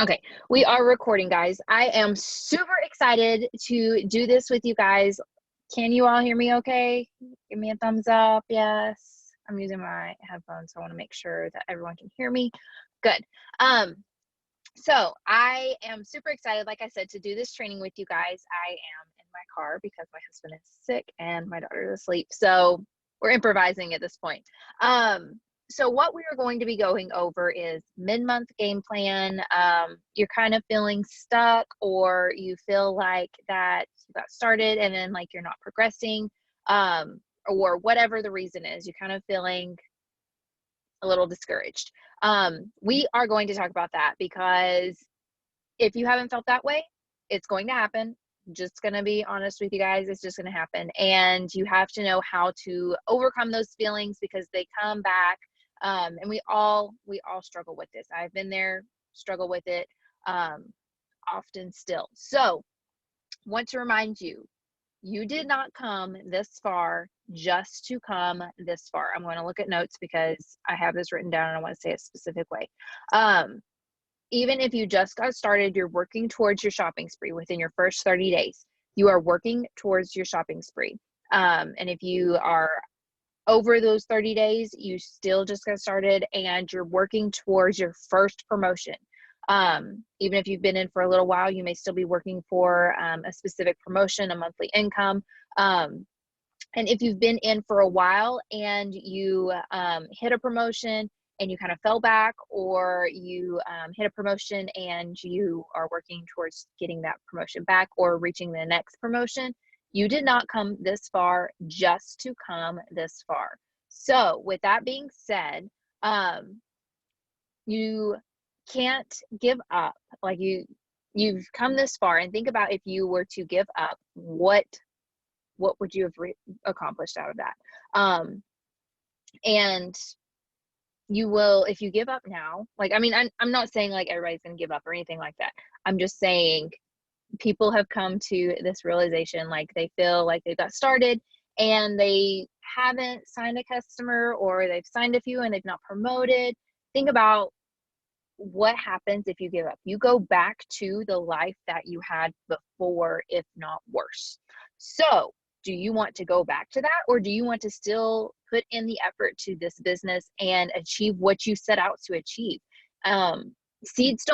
Okay, we are recording, guys. I am super excited to do this with you guys. Can you all hear me okay? Give me a thumbs up. Yes. I'm using my headphones, so I want to make sure that everyone can hear me. Good. Um, so I am super excited, like I said, to do this training with you guys. I am in my car because my husband is sick and my daughter is asleep. So we're improvising at this point. So what we are going to be going over is mid-month game plan. You're kind of feeling stuck, or you feel like that you got started and then like you're not progressing, or whatever the reason is, you're kind of feeling a little discouraged. We are going to talk about that because if you haven't felt that way, it's going to happen. Just going to be honest with you guys, it's just going to happen. And you have to know how to overcome those feelings because they come back. And we all struggle with this. I've been there, struggle with it often still. So want to remind you, you did not come this far just to come this far. I'm going to look at notes because I have this written down and I want to say a specific way. Even if you just got started, you're working towards your shopping spree within your first 30 days. You are working towards your shopping spree. And if you are over those 30 days, you still just got started and you're working towards your first promotion. Even if you've been in for a little while, you may still be working for a specific promotion, a monthly income. And if you've been in for a while and you hit a promotion and you kind of fell back, or you hit a promotion and you are working towards getting that promotion back or reaching the next promotion, you did not come this far just to come this far. So with that being said, you can't give up. Like you've come this far, and think about if you were to give up, what would you have accomplished out of that? And you will, if you give up now, like, I mean, I'm not saying like everybody's gonna give up or anything like that. I'm just saying people have come to this realization, like they feel like they got started and they haven't signed a customer, or they've signed a few and they've not promoted. Think about what happens if you give up. You go back to the life that you had before, if not worse. So do you want to go back to that, or do you want to still put in the effort to this business and achieve what you set out to achieve? Seeds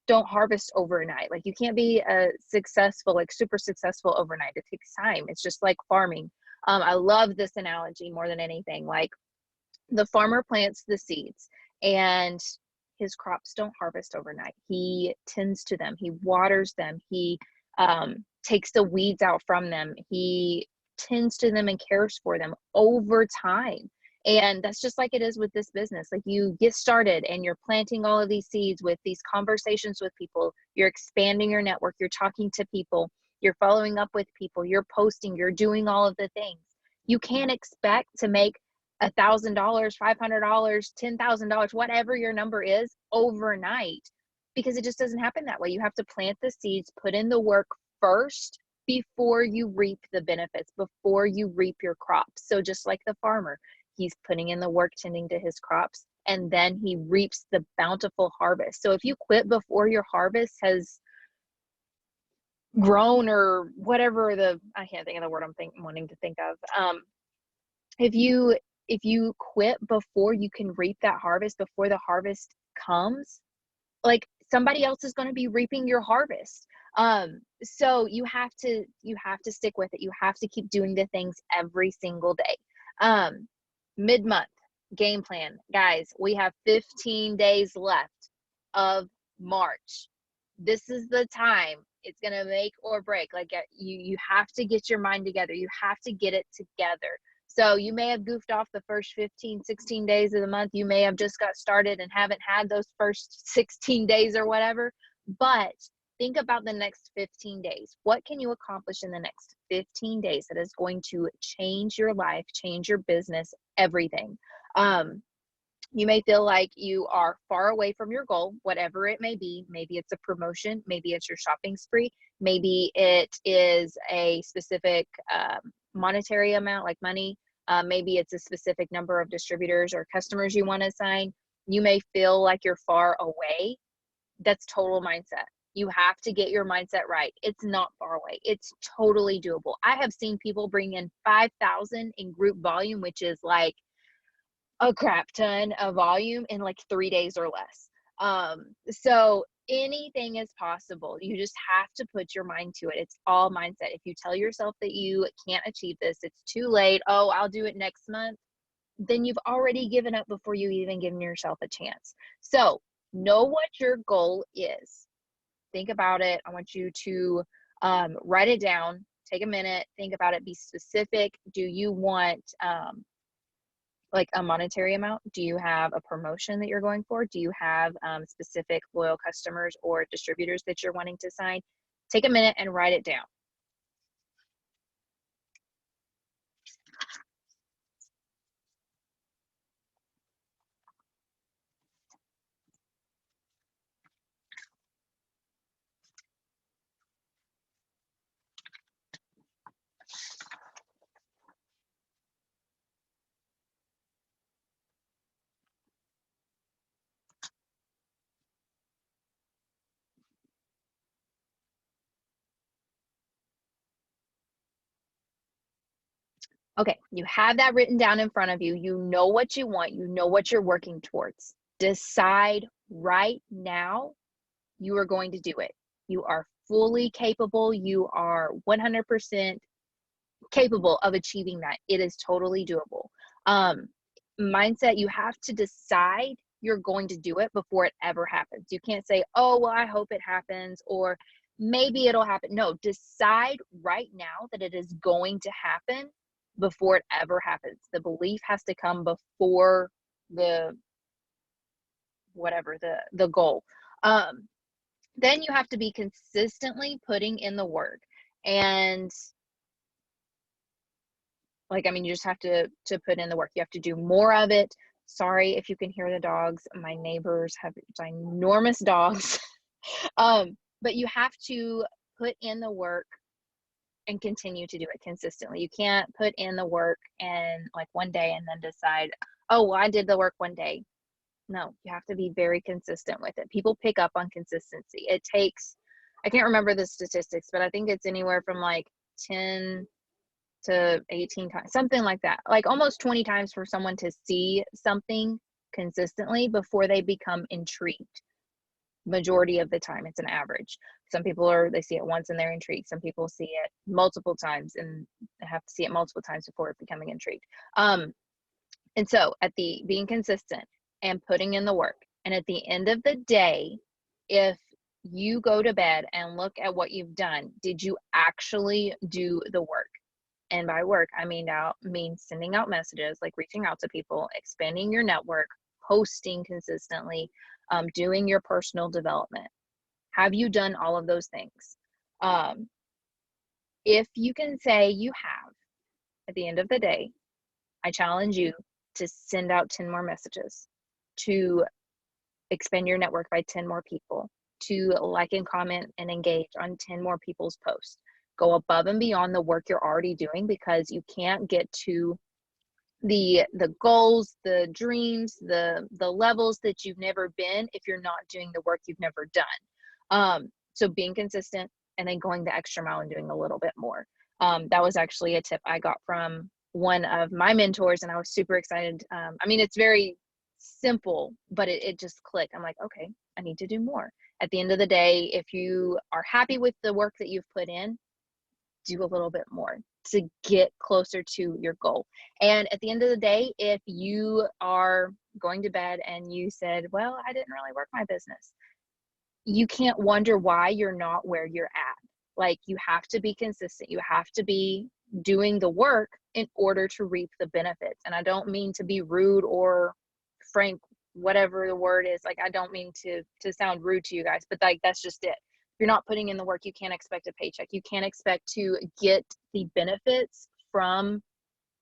don't harvest overnight. Like, you can't be a successful, like super successful overnight. It takes time. It's just like farming. I love this analogy more than anything. Like, the farmer plants the seeds and his crops don't harvest overnight. He tends to them, he waters them, he takes the weeds out from them, he tends to them and cares for them over time. And that's just like it is with this business. Like, you get started and you're planting all of these seeds with these conversations with people, you're expanding your network, you're talking to people, you're following up with people, you're posting, you're doing all of the things. You can't expect to make $1,000, $500, $10,000, whatever your number is, overnight, because it just doesn't happen that way. You have to plant the seeds, put in the work first before you reap the benefits, before you reap your crops. So just like the farmer, he's putting in the work tending to his crops, and then he reaps the bountiful harvest. So if you quit before your harvest has grown, or whatever I can't think of the word I'm wanting to think of. If you quit before you can reap that harvest, before the harvest comes, like, somebody else is going to be reaping your harvest. So you have to stick with it. You have to keep doing the things every single day. Mid-month game plan, guys, we have 15 days left of March. This is the time. It's going to make or break. Like, you have to get your mind together. You have to get it together. So you may have goofed off the first 15, 16 days of the month. You may have just got started and haven't had those first 16 days or whatever. But think about the next 15 days. What can you accomplish in the next 15 days that is going to change your life, change your business, everything? You may feel like you are far away from your goal, whatever it may be. Maybe it's a promotion. Maybe it's your shopping spree. Maybe it is a specific monetary amount, like money. Maybe it's a specific number of distributors or customers you want to sign. You may feel like you're far away. That's total mindset. You have to get your mindset right. It's not far away. It's totally doable. I have seen people bring in 5,000 in group volume, which is like a crap ton of volume in like 3 days or less. So anything is possible. You just have to put your mind to it. It's all mindset. If you tell yourself that you can't achieve this, it's too late. Oh, I'll do it next month. Then you've already given up before you even given yourself a chance. So know what your goal is. Think about it. I want you to write it down. Take a minute. Think about it. Be specific. Do you want like a monetary amount? Do you have a promotion that you're going for? Do you have specific loyal customers or distributors that you're wanting to sign? Take a minute and write it down. Okay, you have that written down in front of you. You know what you want. You know what you're working towards. Decide right now you are going to do it. You are fully capable. You are 100% capable of achieving that. It is totally doable. Mindset, you have to decide you're going to do it before it ever happens. You can't say, oh, well, I hope it happens, or maybe it'll happen. No, decide right now that it is going to happen before it ever happens. The belief has to come before the whatever the goal. Then you have to be consistently putting in the work. And like, I mean, you just have to put in the work. You have to do more of it. Sorry if you can hear the dogs. My neighbors have ginormous dogs. But you have to put in the work and continue to do it consistently. You can't put in the work and like one day and then decide, oh, well, I did the work one day. No, you have to be very consistent with it. People pick up on consistency. It takes, I can't remember the statistics, but I think it's anywhere from like 10 to 18 times, something like that, like almost 20 times for someone to see something consistently before they become intrigued. Majority of the time, it's an average. Some people they see it once and they're intrigued. Some people see it multiple times and have to see it multiple times before becoming intrigued. And so being consistent and putting in the work, and at the end of the day, if you go to bed and look at what you've done, did you actually do the work? And by work, I mean sending out messages, like reaching out to people, expanding your network, posting consistently, doing your personal development. Have you done all of those things? If you can say you have, at the end of the day, I challenge you to send out 10 more messages, to expand your network by 10 more people, to like and comment and engage on 10 more people's posts. Go above and beyond the work you're already doing, because you can't get to the goals, the dreams, the levels that you've never been if you're not doing the work you've never done. So being consistent and then going the extra mile and doing a little bit more. That was actually a tip I got from one of my mentors, and I was super excited. I mean, it's very simple, but it just clicked. I'm like, okay, I need to do more. At the end of the day, if you are happy with the work that you've put in, do a little bit more to get closer to your goal. And at the end of the day, if you are going to bed and you said, well, I didn't really work my business, you can't wonder why you're not where you're at. Like, you have to be consistent. You have to be doing the work in order to reap the benefits. And I don't mean to be rude or frank, whatever the word is. Like, I don't mean to sound rude to you guys, but like, that's just it. If you're not putting in the work, you can't expect a paycheck. You can't expect to get the benefits from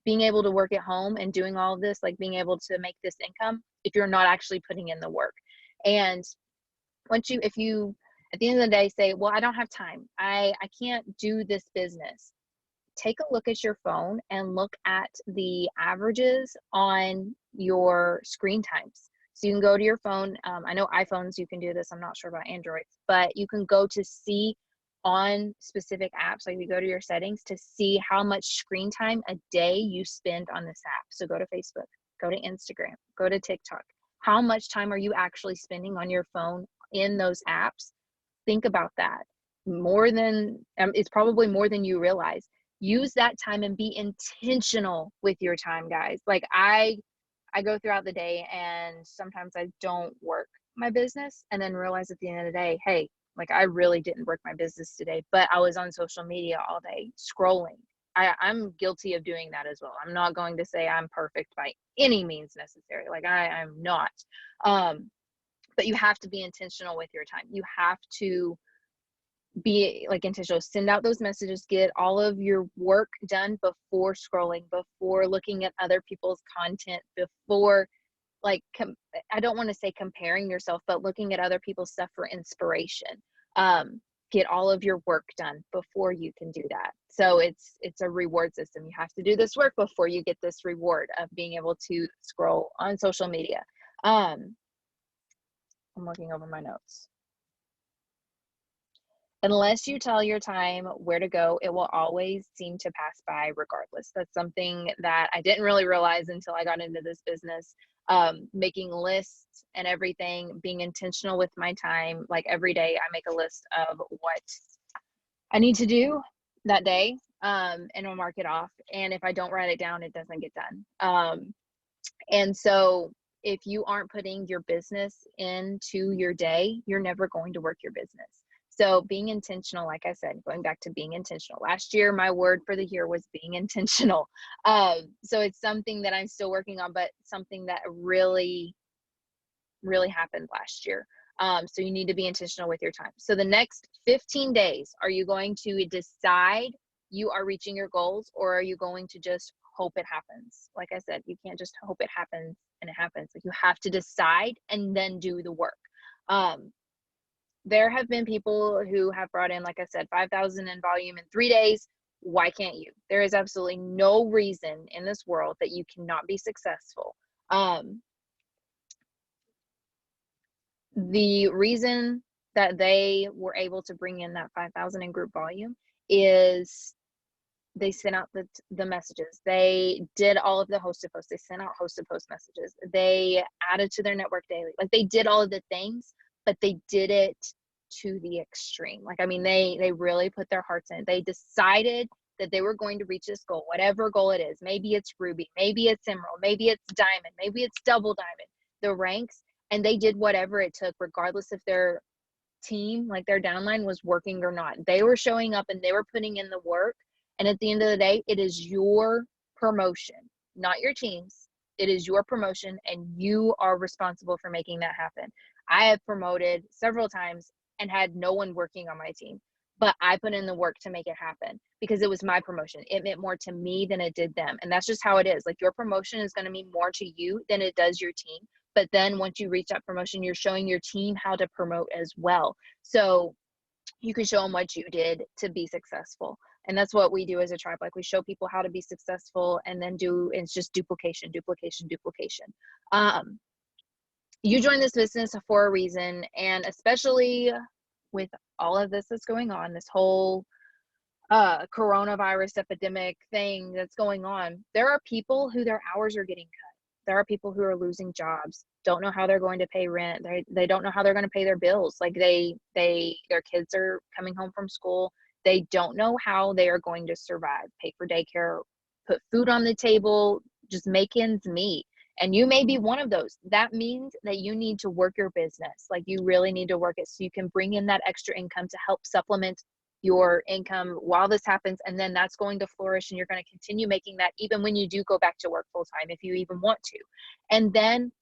being able to work at home and doing all of this, like being able to make this income, if you're not actually putting in the work. And if you at the end of the day say, well, I don't have time, I can't do this business, take a look at your phone and look at the averages on your screen times. So you can go to your phone. I know iPhones, you can do this. I'm not sure about Androids, but you can go to see on specific apps, like you go to your settings to see how much screen time a day you spend on this app. So go to Facebook, go to Instagram, go to TikTok. How much time are you actually spending on your phone in those apps? Think about that. More than, it's probably more than you realize. Use that time and be intentional with your time, guys. Like I go throughout the day and sometimes I don't work my business and then realize at the end of the day, hey, like I really didn't work my business today, but I was on social media all day scrolling. I'm guilty of doing that as well. I'm not going to say I'm perfect by any means necessary. Like I'm not. But you have to be intentional with your time. You have to be like intentional, send out those messages, get all of your work done before scrolling, before looking at other people's content, before like I don't want to say comparing yourself, but looking at other people's stuff for inspiration. Get all of your work done before you can do that. So it's a reward system. You have to do this work before you get this reward of being able to scroll on social media. I'm looking over my notes. Unless you tell your time where to go, it will always seem to pass by regardless. That's something that I didn't really realize until I got into this business. Making lists and everything, being intentional with my time. Like every day I make a list of what I need to do that day, and I'll mark it off. And if I don't write it down, it doesn't get done. And so if you aren't putting your business into your day, you're never going to work your business. So being intentional, like I said, going back to being intentional. Last year, my word for the year was being intentional. So it's something that I'm still working on, but something that really, really happened last year. So you need to be intentional with your time. So the next 15 days, are you going to decide you are reaching your goals, or are you going to just hope it happens? Like I said, you can't just hope it happens and it happens. Like you have to decide and then do the work. There have been people who have brought in, like I said, 5,000 in volume in 3 days. Why can't you? There is absolutely no reason in this world that you cannot be successful. The reason that they were able to bring in that 5,000 in group volume is they sent out the messages. They did all of the hosted posts. They sent out hosted post messages. They added to their network daily. Like they did all of the things, but they did it to the extreme. Like, I mean, they really put their hearts in it. They decided that they were going to reach this goal, whatever goal it is. Maybe it's Ruby, maybe it's Emerald, maybe it's Diamond, maybe it's Double Diamond, the ranks. And they did whatever it took, regardless if their team, like their downline, was working or not. They were showing up and they were putting in the work. And at the end of the day, it is your promotion, not your team's. It is your promotion, and you are responsible for making that happen. I have promoted several times and had no one working on my team, but I put in the work to make it happen because it was my promotion. It meant more to me than it did them. And that's just how it is. Like your promotion is going to mean more to you than it does your team. But then once you reach that promotion, you're showing your team how to promote as well. So you can show them what you did to be successful. And that's what we do as a tribe. Like we show people how to be successful, and then it's just duplication, duplication, duplication. You joined this business for a reason, and especially with all of this that's going on, this whole coronavirus epidemic thing that's going on, there are people who their hours are getting cut. There are people who are losing jobs, don't know how they're going to pay rent. They don't know how they're going to pay their bills. Like their kids are coming home from school. They don't know how they are going to survive, pay for daycare, put food on the table, just make ends meet. And you may be one of those. That means that you need to work your business. Like you really need to work it so you can bring in that extra income to help supplement your income while this happens. And then that's going to flourish, and you're going to continue making that even when you do go back to work full time, if you even want to. And then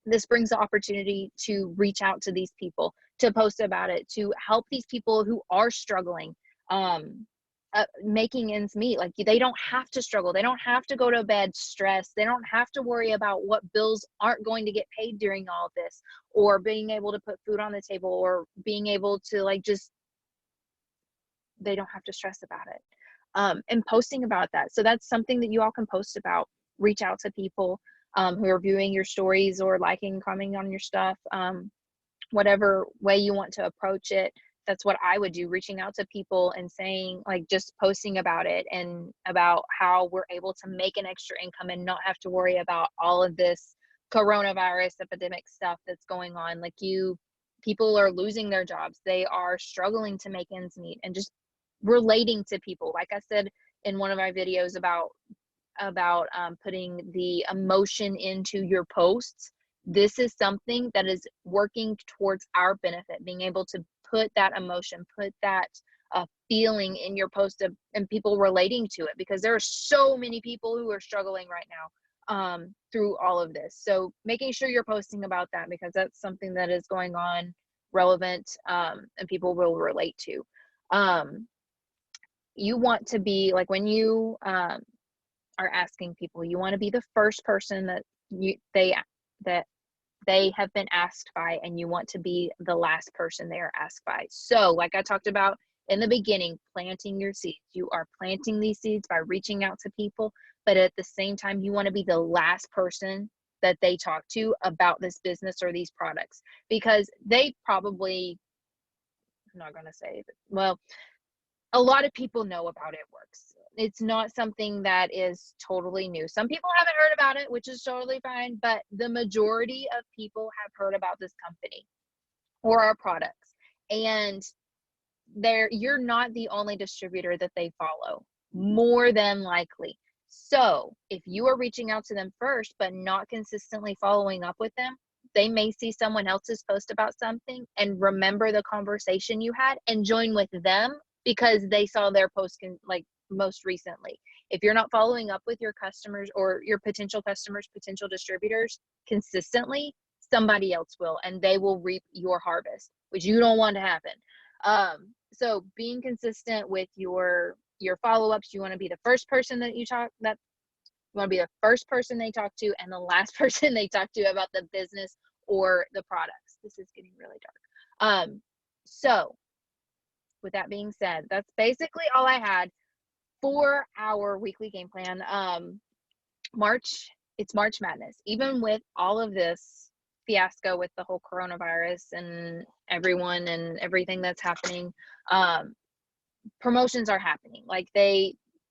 this brings the opportunity to reach out to these people, to post about it, to help these people who are struggling, making ends meet. Like they don't have to struggle. They don't have to go to bed stressed. They don't have to worry about what bills aren't going to get paid during all of this, or being able to put food on the table, or being able to they don't have to stress about it. And posting about that. So that's something that you all can post about, reach out to people. who are viewing your stories or liking, commenting on your stuff. Whatever way you want to approach it, that's what I would do, reaching out to people and saying, like, just posting about it and about how we're able to make an extra income and not have to worry about all of this coronavirus epidemic stuff that's going on. Like, people are losing their jobs, they are struggling to make ends meet, and just relating to people. Like I said in one of my videos about putting the emotion into your posts, this is something that is working towards our benefit, being able to put that emotion, put that feeling in your post and people relating to it, because there are so many people who are struggling right now through all of this. So making sure you're posting about that, because that's something that is going on, relevant, and people will relate to. You want to be like, when you are asking people, you want to be the first person that they have been asked by, and you want to be the last person they are asked by. So like I talked about in the beginning, planting your seeds. You are planting these seeds by reaching out to people, but at the same time, you want to be the last person that they talk to about this business or these products, because they probably, I'm not going to say, well, a lot of people know about It Works. It's not something that is totally new. Some people haven't heard about it, which is totally fine, but the majority of people have heard about this company or our products. And you're not the only distributor that they follow, more than likely. So if you are reaching out to them first, but not consistently following up with them, they may see someone else's post about something and remember the conversation you had and join with them because they saw their post like most recently. If you're not following up with your customers or your potential customers, potential distributors consistently, somebody else will, and they will reap your harvest, which you don't want to happen. So being consistent with your follow-ups, you want to be the first person that you want to be the first person they talk to and the last person they talk to about the business or the products. This is getting really dark. So with that being said, that's basically all I had for our weekly game plan. It's March Madness. Even with all of this fiasco with the whole coronavirus and everyone and everything that's happening, promotions are happening. Like,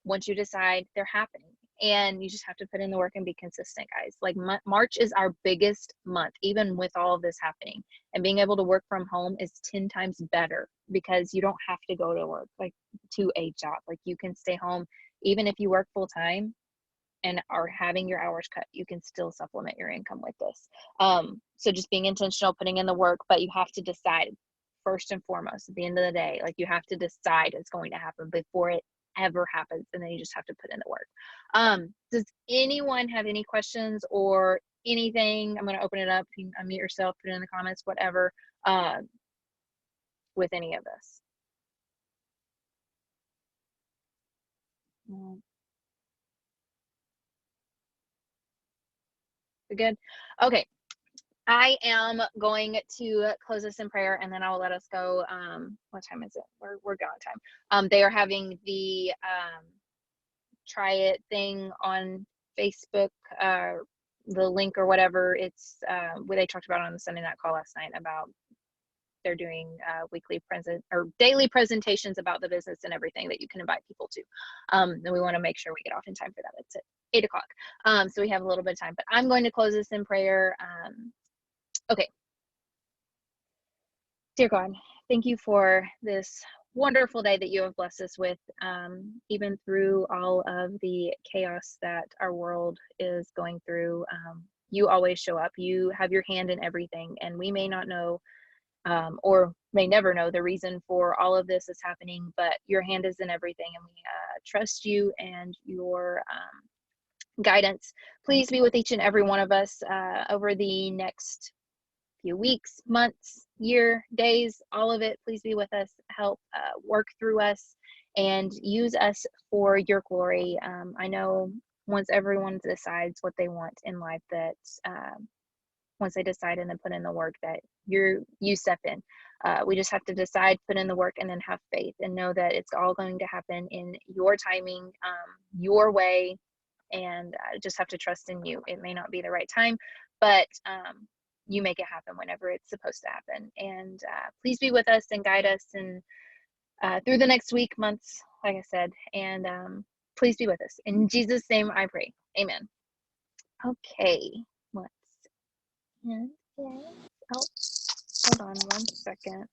once you decide, they're happening, and you just have to put in the work and be consistent, guys. Like, March is our biggest month, even with all of this happening, and being able to work from home is 10 times better because you don't have to go to work, like to a job. Like, you can stay home. Even if you work full time and are having your hours cut, you can still supplement your income with this. So just being intentional, putting in the work, but you have to decide first and foremost at the end of the day. Like, you have to decide it's going to happen before it ever happens, and then you just have to put in the work. Does anyone have any questions or anything? I'm going to open it up. You can unmute yourself, put it in the comments, whatever, with any of this. We're good? Okay. I am going to close this in prayer, and then I will let us go. What time is it? We're going time. They are having the try it thing on Facebook, the link or whatever. It's what they talked about on the Sunday night call last night about they're doing weekly daily presentations about the business and everything that you can invite people to. And we want to make sure we get off in time for that. It's at 8 o'clock. So we have a little bit of time, but I'm going to close this in prayer. Okay. Dear God, thank you for this wonderful day that you have blessed us with, even through all of the chaos that our world is going through. You always show up. You have your hand in everything, and we may not know or may never know the reason for all of this is happening, but your hand is in everything, and we trust you and your guidance. Please be with each and every one of us over the next few weeks, months, year, days, all of it. Please be with us, help work through us, and use us for your glory. I know once everyone decides what they want in life, that once they decide and then put in the work, that you step in. We just have to decide, put in the work, and then have faith and know that it's all going to happen in your timing, your way, and just have to trust in you. It may not be the right time, but you make it happen whenever it's supposed to happen. And please be with us and guide us and through the next week, months, like I said, and please be with us. In Jesus' name I pray. Amen. Okay, let's end. Oh, hold on 1 second.